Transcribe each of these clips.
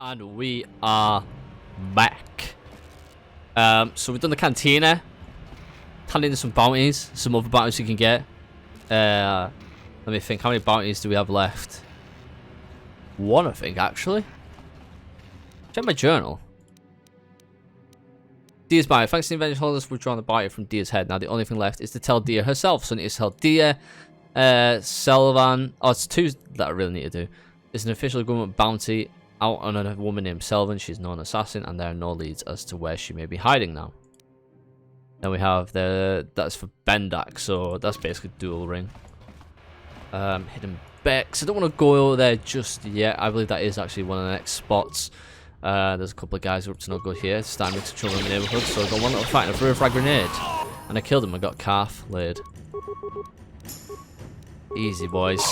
And we are back. So we've done the cantina. Handing in some bounties, some other bounties you can get. Let me think, how many bounties do we have left? One, I think, actually. Check my journal. Dia's bounty. Thanks to the invention holders for withdrawing the bounty from Dia's head. Now the only thing left is to tell Dia herself. So I need to tell Dia, Selven. Oh, it's two that I really need to do. It's an official government bounty out on a woman named Selven. She's known assassin, and there are no leads as to where she may be hiding now. Then we have that's for Bendak, so that's basically dual ring. Hidden Bek. So I don't want to go over there just yet. I believe that is actually one of the next spots. There's a couple of guys who are up to no good here. It's time to trouble in the neighborhood. So I got one little fight and I threw a frag grenade, and I killed him. I got calf laid. Easy, boys.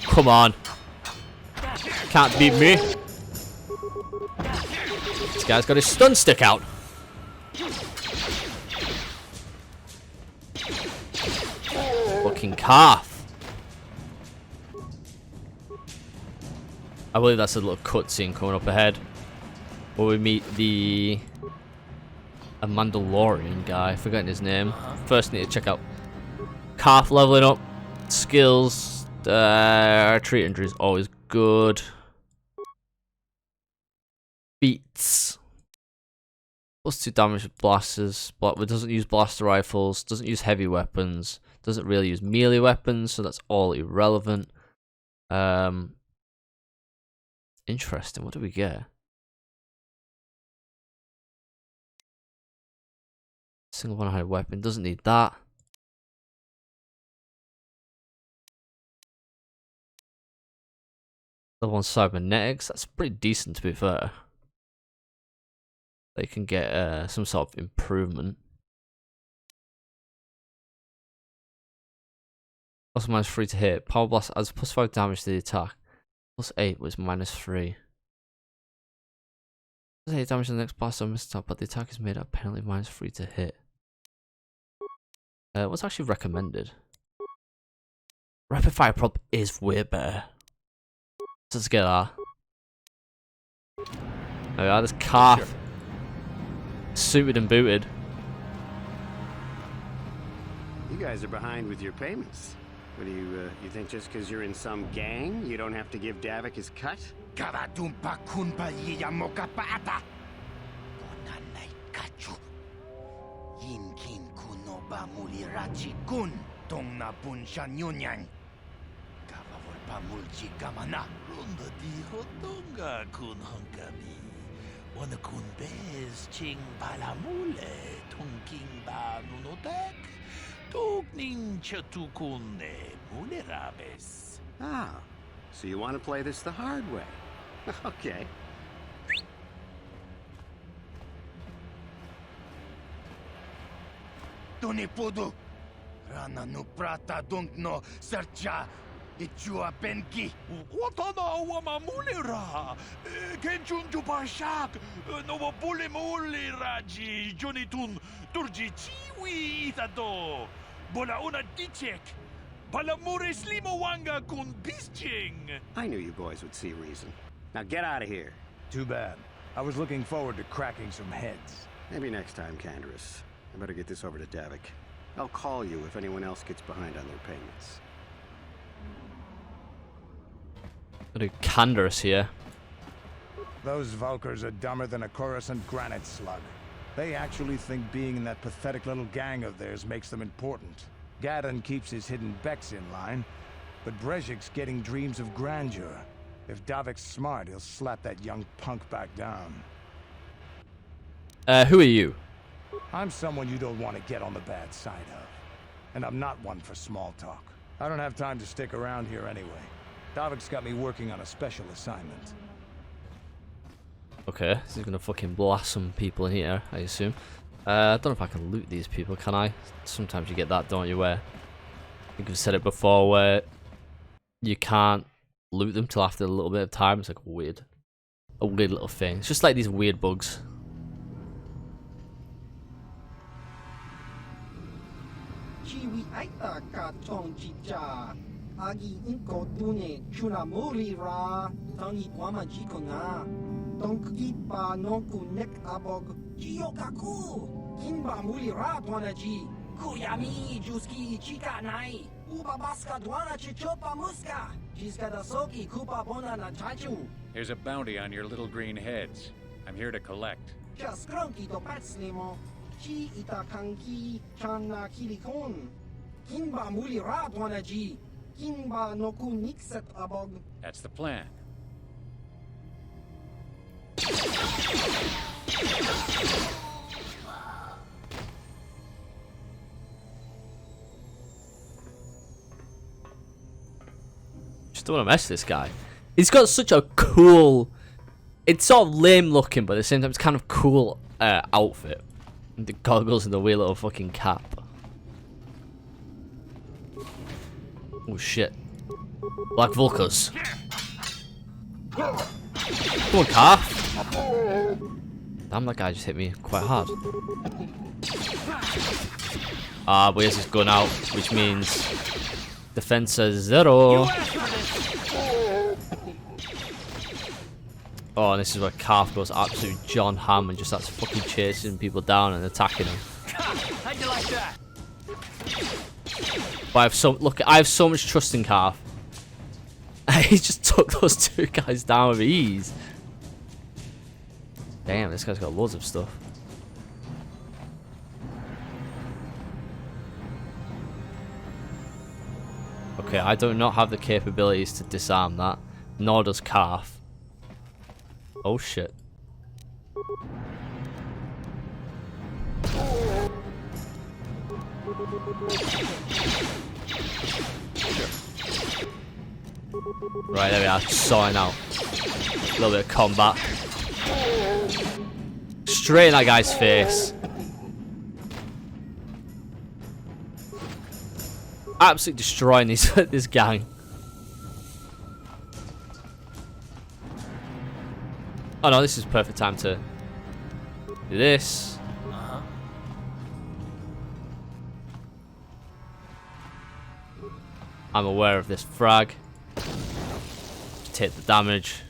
Come on. Can't beat me. This guy's got his stun stick out. Fucking calf. I believe that's a little cutscene coming up ahead, where we meet a Mandalorian guy. Forgetting his name. First, need to check out calf leveling up, skills. Retreat injury is always good. Beats. +2 damage with blasters, but it doesn't use blaster rifles, doesn't use heavy weapons, doesn't really use melee weapons, so that's all irrelevant. Interesting. What do we get? Single one-handed weapon, doesn't need that. Level 1 cybernetics, that's pretty decent to be fair. They can get some sort of improvement. Also -3 to hit. Power blast adds +5 damage to the attack. +8 was -3. +8 damage to the next blast on misattack, but the attack is made at penalty -3 to hit. What's actually recommended? Rapid fire prop is way better. Let's get that. There we are, this calf. Sure. Suited and booted. You guys are behind with your payments. What do you think just because you're in some gang, you don't have to give Davik his cut? Wana kun bez ching palamule tungking ba nunotek tugning chatukune mulerabes. Ah, so you want to play this the hard way? Okay. Tonipudu rana no prata don't no sercha. Ichua benki. Watana wamamulira. Kenchunju pashak. No bule muli raji. Jonitun turji chiwi itado. Bola una dichek. Balamure slimo wanga kun bisching. I knew you boys would see reason. Now get out of here. Too bad. I was looking forward to cracking some heads. Maybe next time, Canderous. I better get this over to Davik. I'll call you if anyone else gets behind on their payments. Got a Canderous here. Those Valkyrs are dumber than a Coruscant granite slug. They actually think being in that pathetic little gang of theirs makes them important. Gadon keeps his hidden Beks in line, but Brejik's getting dreams of grandeur. If Davik's smart, he'll slap that young punk back down. Who are you? I'm someone you don't want to get on the bad side of. And I'm not one for small talk. I don't have time to stick around here anyway. Davik's got me working on a special assignment. Okay, so he's gonna fucking blast some people in here, I assume. I don't know if I can loot these people, can I? Sometimes you get that, don't you, where... I think I've said it before, where you can't loot them till after a little bit of time. It's like a weird little thing. It's just like these weird bugs. Chiwi aita katong chicha. Agi inko tune chuna muri ra. Tangi kwama jiko na. Tonki pa nonku nek abog. Jiyokaku. Kinba muri ra tuanaji. Kuyami juski chika nai. Uba baska duana chichopa muska. Jiska da soki kupa bona na chachu. Here's a bounty on your little green heads. I'm here to collect. Just cronky to patslimo. Chi itakanki chana kilikon. Kinba muli ra tuanaji. Kinba noku nikset abog. That's the plan. Just don't want to mess with this guy. He's got such a cool... It's sort of lame looking, but at the same time it's kind of cool outfit. And the goggles and the weird little fucking cap. Oh shit. Black Vulcas. Come on, calf. Damn, that guy just hit me quite hard. Ah, but he has his gun out, which means defense is 0. Oh, and this is where Calf goes absolute John Hamm and just starts fucking chasing people down and attacking them. How'd you like that? But I have so much trust in Calf. He just took those 2 guys down with ease. Damn, this guy's got loads of stuff. Okay, I do not have the capabilities to disarm that. Nor does Calf. Oh shit. Right, there we are, sawing out. A little bit of combat. Straight in that guy's face. Absolutely destroying this gang. Oh no, this is perfect time to do this. I'm aware of this frag. Take the damage.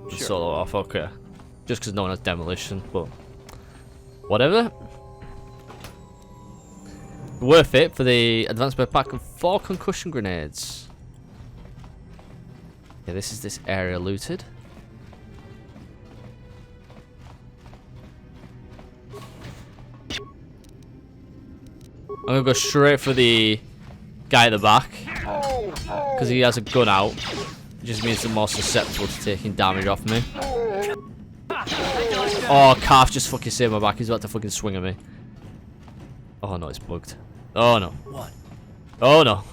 Just solo off, okay. Just because no one has demolition, but whatever. Worth it for the advanced backpack and 4 concussion grenades. Yeah, this is this area looted. I'm gonna go straight for the guy at the back because he has a gun out. It just means they're more susceptible to taking damage off me. Oh, Calf just fucking saved my back. He's about to fucking swing at me. Oh no, it's bugged. Oh no. What? Oh no.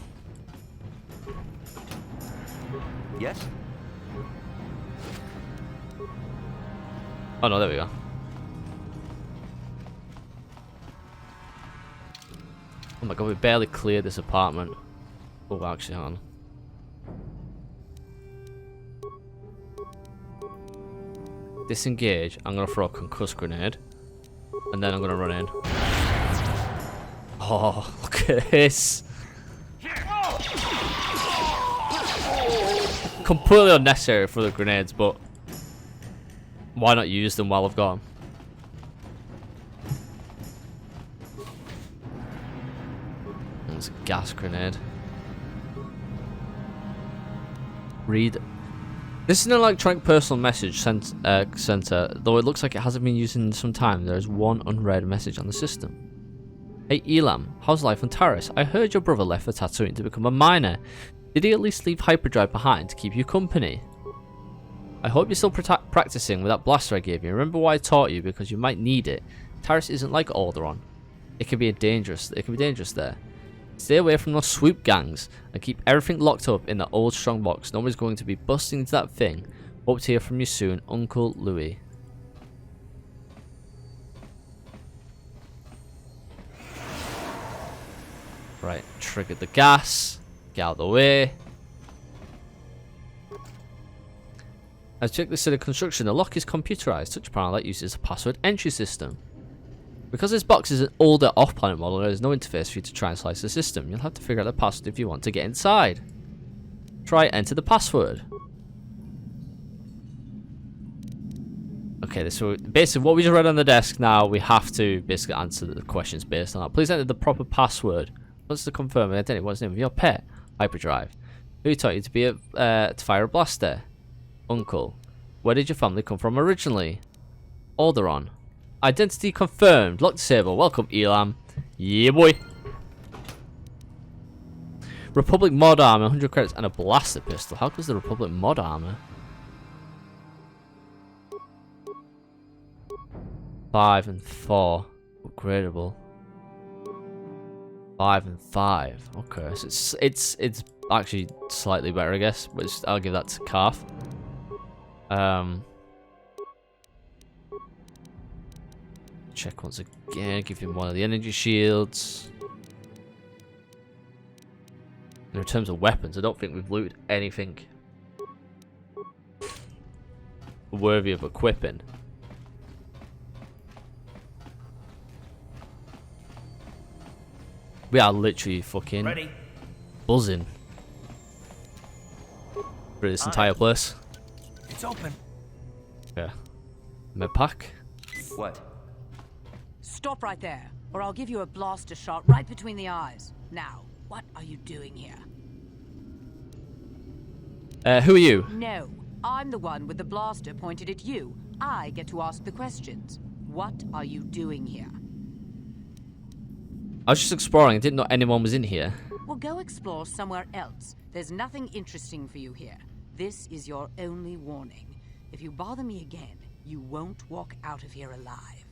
Yes? Oh no, there we go. Oh my god, we barely cleared this apartment. Oh, actually, hang on. Disengage. I'm gonna throw a concuss grenade. And then I'm gonna run in. Oh, look at this. Completely unnecessary for the grenades, but why not use them while I've got them? There's a gas grenade. Read. This is an electronic personal message center, though it looks like it hasn't been used in some time. There is one unread message on the system. Hey Elam, how's life on Taris? I heard your brother left for Tatooine to become a miner. Did he at least leave hyperdrive behind to keep you company? I hope you're still practicing with that blaster I gave you. Remember why I taught you, because you might need it. Taris isn't like Alderaan. It can be dangerous there. Stay away from those swoop gangs and keep everything locked up in that old strongbox. Nobody's going to be busting into that thing. Hope to hear from you soon, Uncle Louis. Right, triggered the gas. Get out of the way. I've checked the set of construction. The lock is computerized. Touch panel that uses a password entry system. Because this box is an older off-planet model, there is no interface for you to try and slice the system. You'll have to figure out the password if you want to get inside. Try enter the password. Okay, so basically what we just read on the desk now, we have to basically answer the questions based on that. Please enter the proper password. What's to confirm identity? What's the name of your pet? Hyperdrive. Who taught you to be to fire a blaster? Uncle. Where did your family come from originally? Alderon. Identity confirmed. Lock disable. Welcome, Elam. Yeah, boy. Republic mod armor, 100 credits, and a blaster pistol. How does the Republic mod armor? 5 and 4. Upgradable. 5 and 5. Okay, so it's actually slightly better, I guess. But I'll give that to Calf. Check once again. Give him one of the energy shields. In terms of weapons, I don't think we've looted anything worthy of equipping. We are literally fucking buzzing through this entire place. It's open. Yeah. Med pack. What? Stop right there, or I'll give you a blaster shot right between the eyes. Now, what are you doing here? Who are you? No, I'm the one with the blaster pointed at you. I get to ask the questions. What are you doing here? I was just exploring. I didn't know anyone was in here. Well, go explore somewhere else. There's nothing interesting for you here. This is your only warning. If you bother me again, you won't walk out of here alive.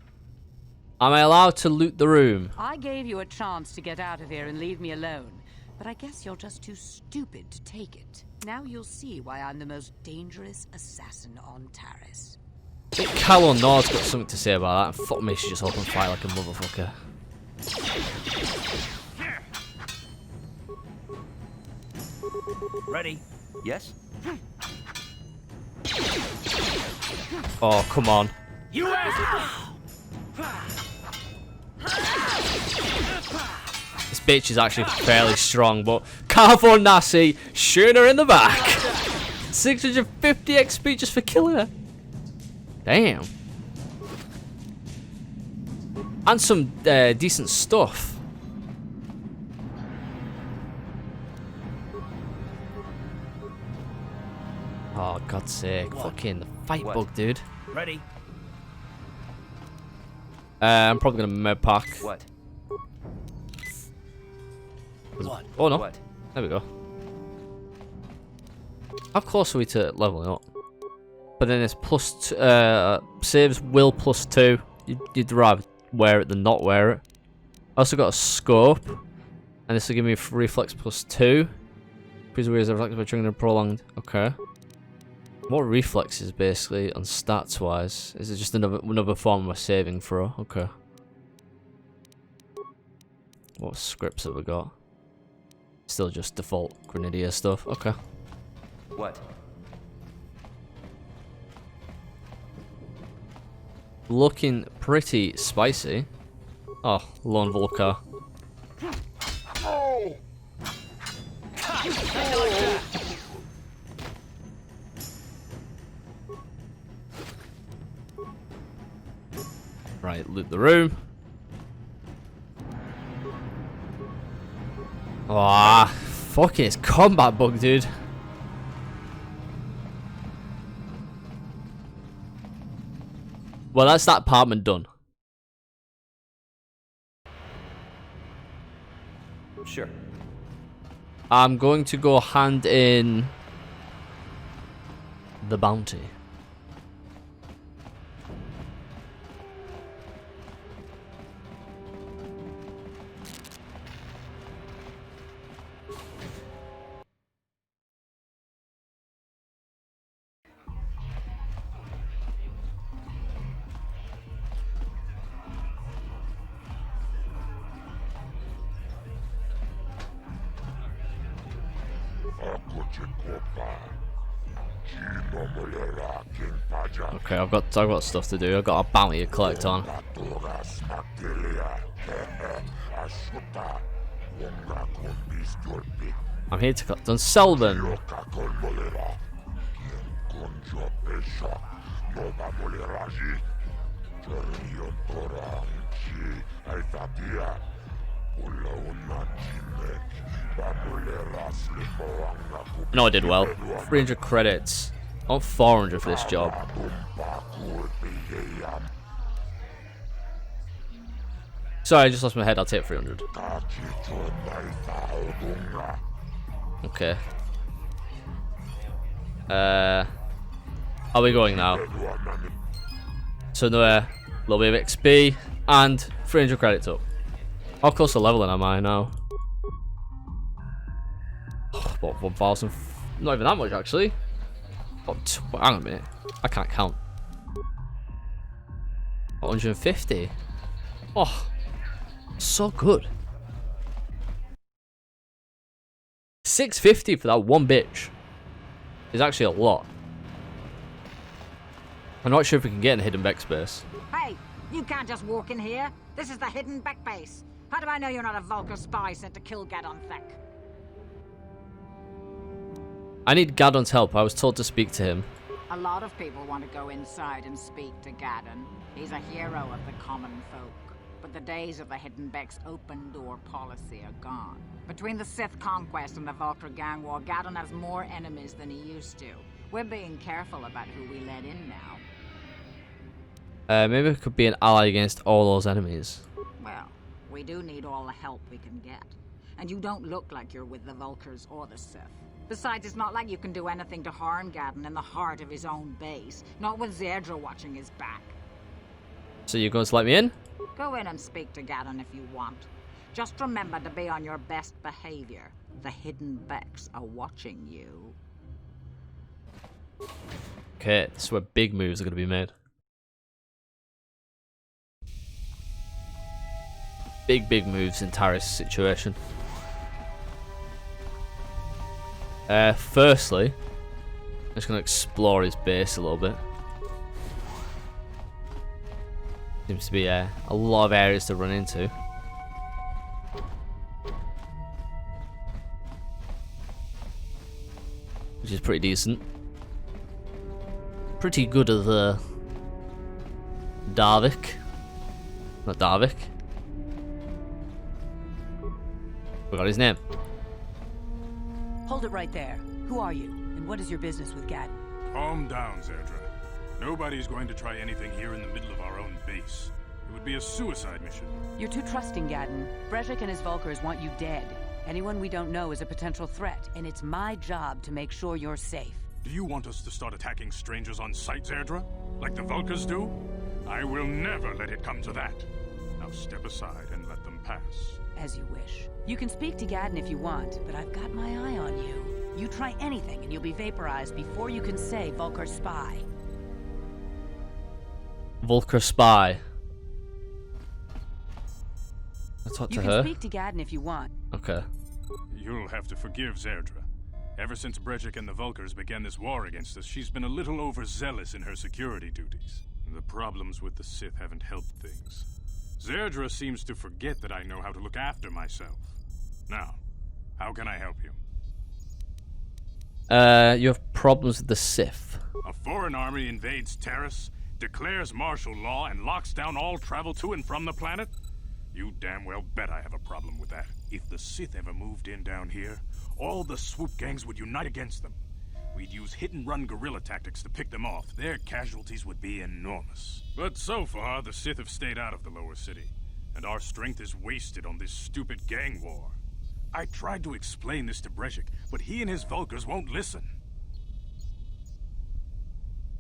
Am I allowed to loot the room? I gave you a chance to get out of here and leave me alone, but I guess you're just too stupid to take it. Now you'll see why I'm the most dangerous assassin on Taris. I think Calo Nord's got something to say about that. Fuck me, she just opened fire like a motherfucker. Ready? Yes? Oh, come on. You asked! This bitch is actually fairly strong, but Carvo Nasi shooting her in the back. 650 XP just for killing her. Damn. And some decent stuff. Oh, God's sake. What? Fucking the fight What? bug, dude. Ready? I'm probably going to med pack. What? What? Oh, no. What? There we go. How close are we to leveling up? But then it's plus saves will plus 2. You'd rather wear it than not wear it. I also got a scope, and this will give me reflex plus 2. Freeze wears reflex by triggering a prolonged. Okay. What reflexes basically on stats wise? Is it just another form of my saving throw? Okay. What scripts have we got? Still just default grenadier stuff. Okay. What? Looking pretty spicy. Oh, Lone Volcar. Right, loot the room. Ah, fucking it's combat bug, dude. Well, that's that apartment done. Sure. I'm going to go hand in the bounty. Okay, I've got stuff to do. I've got a bounty to collect on. I'm here to cut down Selven. No, I did well. 300 credits. I want 400 for this job. Sorry, I just lost my head. I'll take 300. Okay. Are we going now? So another little bit of XP and 300 credits up. How close to leveling am I now? What, 1,000? Not even that much actually. What, hang on a minute. I can't count. 150. Oh, so good. 650 for that one bitch is actually a lot. I'm not sure if we can get in the Hidden Bek space. Hey, you can't just walk in here. This is the Hidden Bek base. How do I know you're not a Vulcan spy sent to kill Gadon Thek? I need Gadon's help. I was told to speak to him. A lot of people want to go inside and speak to Gadon. He's a hero of the common folk. But the days of the Hidden Bek's open door policy are gone. Between the Sith conquest and the Vulcan gang war, Gadon has more enemies than he used to. We're being careful about who we let in now. Maybe we could be an ally against all those enemies. Well, we do need all the help we can get. And you don't look like you're with the Vulcans or the Sith. Besides, it's not like you can do anything to harm Gadon in the heart of his own base. Not with Zerdra watching his back. So you're going to let me in? Go in and speak to Gadon if you want. Just remember to be on your best behavior. The Hidden Beks are watching you. Okay, this is where big moves are going to be made. Big moves in Taris' situation. Firstly, I'm just going to explore his base a little bit. Seems to be a lot of areas to run into. Which is pretty decent. Pretty good at the Darvik. Not Darvik. Forgot his name. Hold it right there. Who are you? And what is your business with Gadon? Calm down, Zerdra. Nobody's going to try anything here in the middle of our own base. It would be a suicide mission. You're too trusting, Gadon. Brejik and his Vulkars want you dead. Anyone we don't know is a potential threat, and it's my job to make sure you're safe. Do you want us to start attacking strangers on sight, Zerdra? Like the Vulkars do? I will never let it come to that. Now step aside and let them pass. As you wish. You can speak to Gadon if you want, but I've got my eye on you. You try anything and you'll be vaporized before you can say Vulkar spy. Vulkar spy. I talked to her. You can speak to Gadon if you want. Okay. You'll have to forgive Zerdra. Ever since Brejik and the Vulkars began this war against us, she's been a little overzealous in her security duties. The problems with the Sith haven't helped things. Zerdra seems to forget that I know how to look after myself. Now, how can I help you? You have problems with the Sith. A foreign army invades Taris, declares martial law, and locks down all travel to and from the planet? You damn well bet I have a problem with that. If the Sith ever moved in down here, all the swoop gangs would unite against them. We'd use hit-and-run guerrilla tactics to pick them off. Their casualties would be enormous. But so far, the Sith have stayed out of the lower city, and our strength is wasted on this stupid gang war. I tried to explain this to Brejik, but he and his Vulkars won't listen.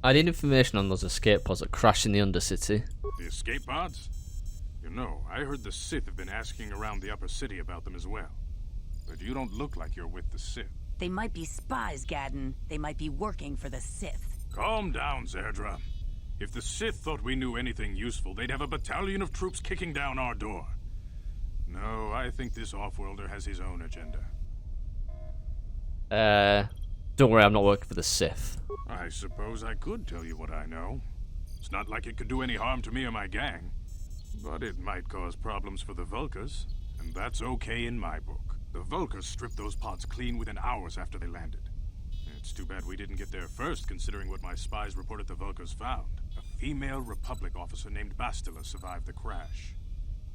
I need information on those escape pods that crashed in the Undercity. The escape pods? You know, I heard the Sith have been asking around the upper city about them as well. But you don't look like you're with the Sith. They might be spies, Gadon. They might be working for the Sith. Calm down, Zerdra. If the Sith thought we knew anything useful, they'd have a battalion of troops kicking down our door. No, I think this off-worlder has his own agenda. Don't worry, I'm not working for the Sith. I suppose I could tell you what I know. It's not like it could do any harm to me or my gang. But it might cause problems for the Vulkars, and that's okay in my book. The Vulkars stripped those pods clean within hours after they landed. It's too bad we didn't get there first, considering what my spies reported the Vulkars found. A female Republic officer named Bastila survived the crash.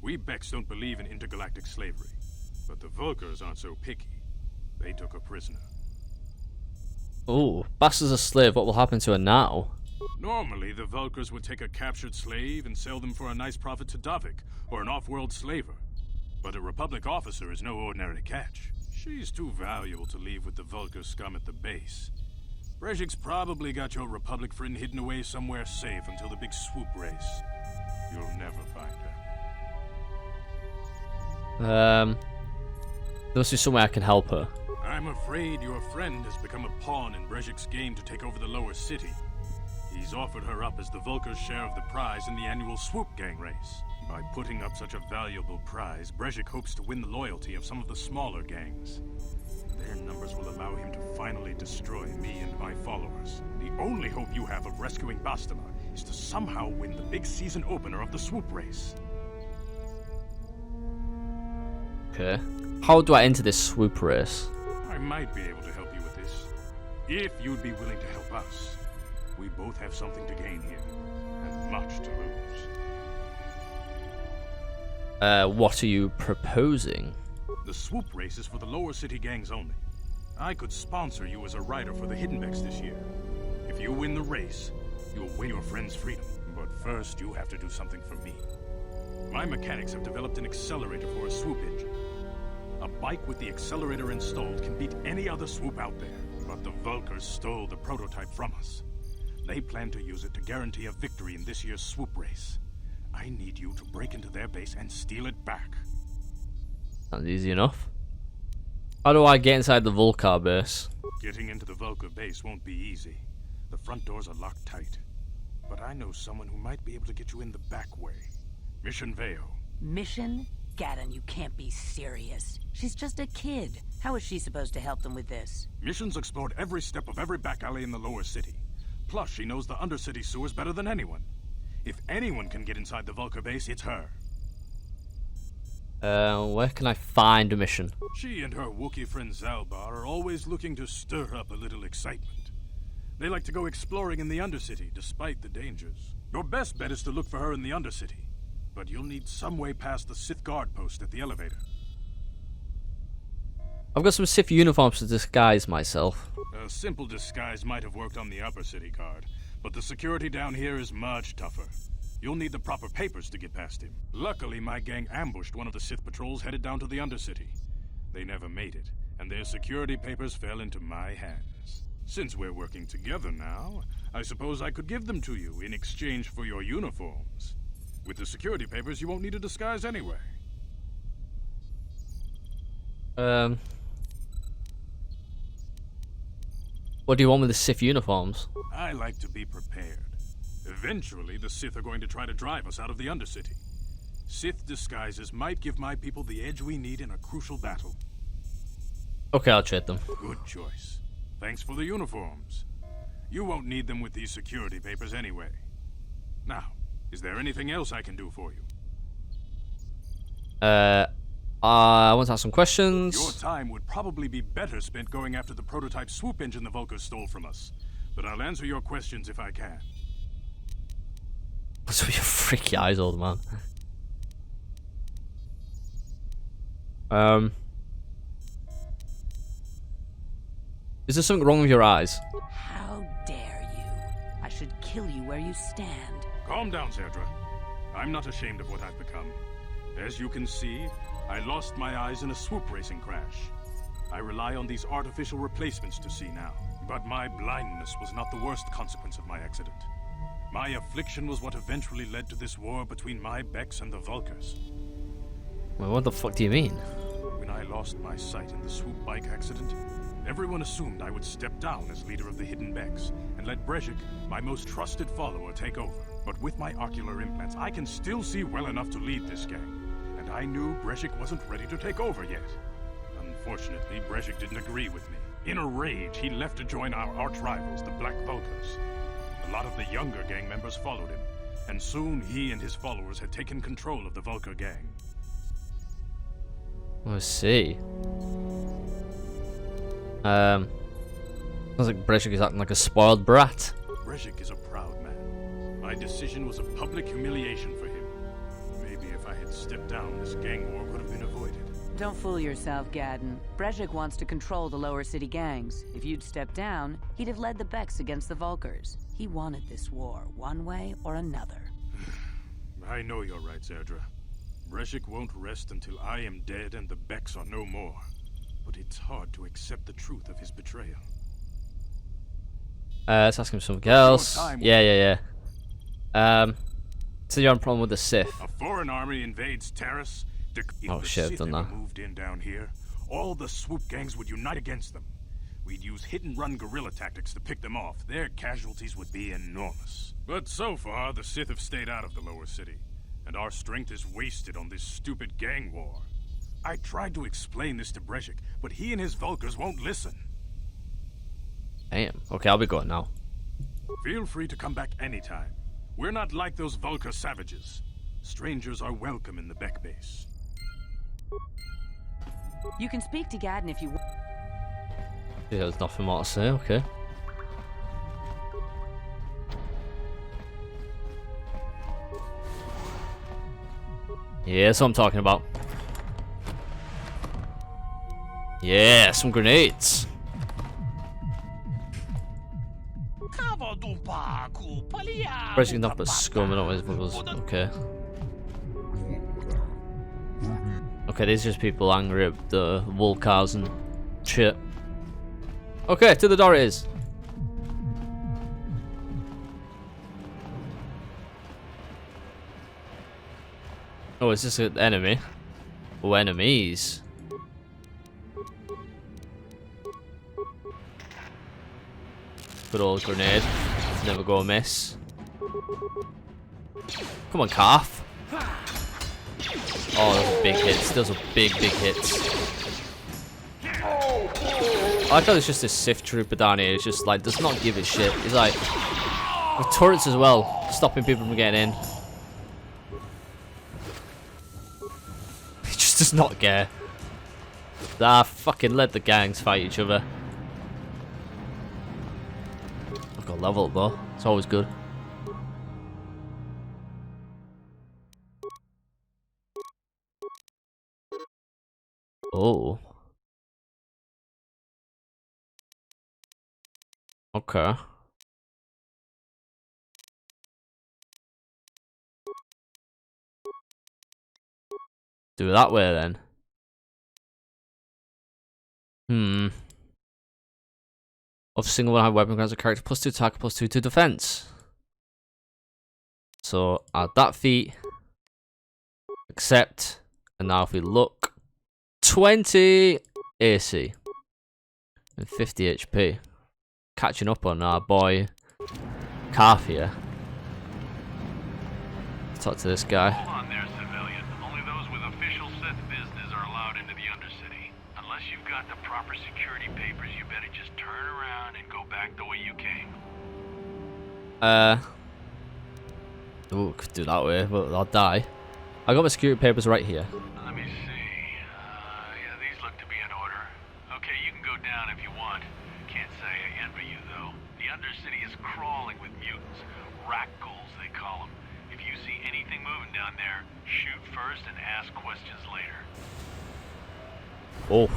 We Beks don't believe in intergalactic slavery, but the Vulkars aren't so picky. They took her prisoner. Oh, Bastila's a slave. What will happen to her now? Normally, the Vulkars would take a captured slave and sell them for a nice profit to Davik, or an off-world slaver. But a Republic officer is no ordinary catch. She's too valuable to leave with the Vulkar scum at the base. Brejik's probably got your Republic friend hidden away somewhere safe until the big swoop race. You'll never find her. There must be some way I can help her. I'm afraid your friend has become a pawn in Brejik's game to take over the lower city. He's offered her up as the Vulkar's share of the prize in the annual swoop gang race. By putting up such a valuable prize, Brejik hopes to win the loyalty of some of the smaller gangs. Their numbers will allow him to finally destroy me and my followers. The only hope you have of rescuing Bastila is to somehow win the big season opener of the swoop race. Okay. How do I enter this swoop race? I might be able to help you with this. If you'd be willing to help us. We both have something to gain here, and much to lose. What are you proposing? The swoop race is for the lower city gangs only. I could sponsor you as a rider for the Hidden Beks this year. If you win the race, you'll win your friend's freedom. But first, you have to do something for me. My mechanics have developed an accelerator for a swoop engine. A bike with the accelerator installed can beat any other swoop out there. But the Vulkars stole the prototype from us. They plan to use it to guarantee a victory in this year's swoop race. I need you to break into their base and steal it back. Sounds easy enough. How do I get inside the Vulkar base? Getting into the Vulkar base won't be easy. The front doors are locked tight. But I know someone who might be able to get you in the back way. Mission Veo. Mission? Gadon, you can't be serious. She's just a kid. How is she supposed to help them with this? Mission's explored every step of every back alley in the lower city. Plus, she knows the undercity sewers better than anyone. If anyone can get inside the Vulkar base, it's her. Where can I find a mission? She and her Wookiee friend Zalbar are always looking to stir up a little excitement. They like to go exploring in the Undercity, despite the dangers. Your best bet is to look for her in the Undercity, but you'll need some way past the Sith guard post at the elevator. I've got some Sith uniforms to disguise myself. A simple disguise might have worked on the Upper City guard, but the security down here is much tougher. You'll need the proper papers to get past him. Luckily, my gang ambushed one of the Sith patrols headed down to the Undercity. They never made it, and their security papers fell into my hands. Since we're working together now, I suppose I could give them to you in exchange for your uniforms. With the security papers, you won't need a disguise anyway. What do you want with the Sith uniforms? I like to be prepared. Eventually, the Sith are going to try to drive us out of the Undercity. Sith disguises might give my people the edge we need in a crucial battle. Okay, I'll trade them. Good choice. Thanks for the uniforms. You won't need them with these security papers anyway. Now, is there anything else I can do for you? I want to ask some questions. Your time would probably be better spent going after the prototype swoop engine the Vulkars stole from us. But I'll answer your questions if I can. What's with your freaky eyes, old man? Is there something wrong with your eyes? How dare you? I should kill you where you stand. Calm down, Zerdra. I'm not ashamed of what I've become. As you can see, I lost my eyes in a swoop racing crash. I rely on these artificial replacements to see now. But my blindness was not the worst consequence of my accident. My affliction was what eventually led to this war between my Beks and the Vulkars. Well, what the fuck do you mean? When I lost my sight in the swoop bike accident, everyone assumed I would step down as leader of the Hidden Beks and let Brejik, my most trusted follower, take over. But with my ocular implants, I can still see well enough to lead this gang. And I knew Brejik wasn't ready to take over yet. Unfortunately, Brejik didn't agree with me. In a rage, he left to join our arch-rivals, the Black Vulkars. A lot of the younger gang members followed him, and soon he and his followers had taken control of the Vulcar gang. I see. Sounds like Breshik is acting like a spoiled brat. Breshik is a proud man. My decision was a public humiliation for him. Maybe if I had stepped down, this gang war could have been avoided. Don't fool yourself, Gadon. Brejik wants to control the lower city gangs. If you'd stepped down, he'd have led the Beks against the Vulcars. He wanted this war, one way or another. I know you're right, Zerdra. Breshik won't rest until I am dead and the Beks are no more. But it's hard to accept the truth of his betrayal. Let's ask him something else. Yeah. So you're on a problem with the Sith. A foreign army invades Terrace. Oh shit, I've done that. Moved in down here, all the swoop gangs would unite against them. We'd use hit-and-run guerrilla tactics to pick them off. Their casualties would be enormous. But so far, the Sith have stayed out of the lower city, and our strength is wasted on this stupid gang war. I tried to explain this to Breshik, but he and his Vulcars won't listen. Damn. Okay, I'll be going now. Feel free to come back anytime. We're not like those Vulcar savages. Strangers are welcome in the Bek base. You can speak to Gadon if you want. Yeah, there's nothing more to say, okay. Yeah, that's what I'm talking about. Yeah, some grenades. Basically nothing but scum and always bubbles. Okay. Okay, these are just people angry at the Vulcars and shit. Okay, to the door it is. Oh, is this an enemy? Oh, enemies. Good old grenade. Never go amiss. Come on, calf. Oh, those are big hits. Those are big hits. I thought it's just a Sith trooper down here. It's just like, does not give a shit. He's like, with turrets as well, stopping people from getting in. He just does not care. Ah, fucking let the gangs fight each other. I've got level up though. It's always good. Oh. Okay. Do it that way then. Of single one high weapon grants a character +2 attack, +2 to defense. So add that feat. Accept. And now if we look, 20 AC and 50 HP. Catching up on our boy Calf here. Let's talk to this guy. Hold on there, civilian. Only those with official Sith business are allowed into the Undercity. Unless you've got the proper security papers, you better just turn around and go back the way you came. Ooh, could do that way, but I'll die. I got my security papers right here. Let me see. Yeah, these look to be in order. Okay, you can go down if you want. Can't say I envy you, though. The Undercity is crawling with mutants. Rat ghouls, they call them. If you see anything moving down there, shoot first and ask questions later. Oh.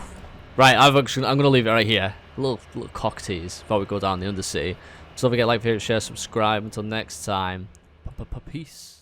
Right, I'm gonna leave it right here. A little cock tease before we go down the Undercity. So don't forget to like, favorite, share, subscribe. Until next time. Peace.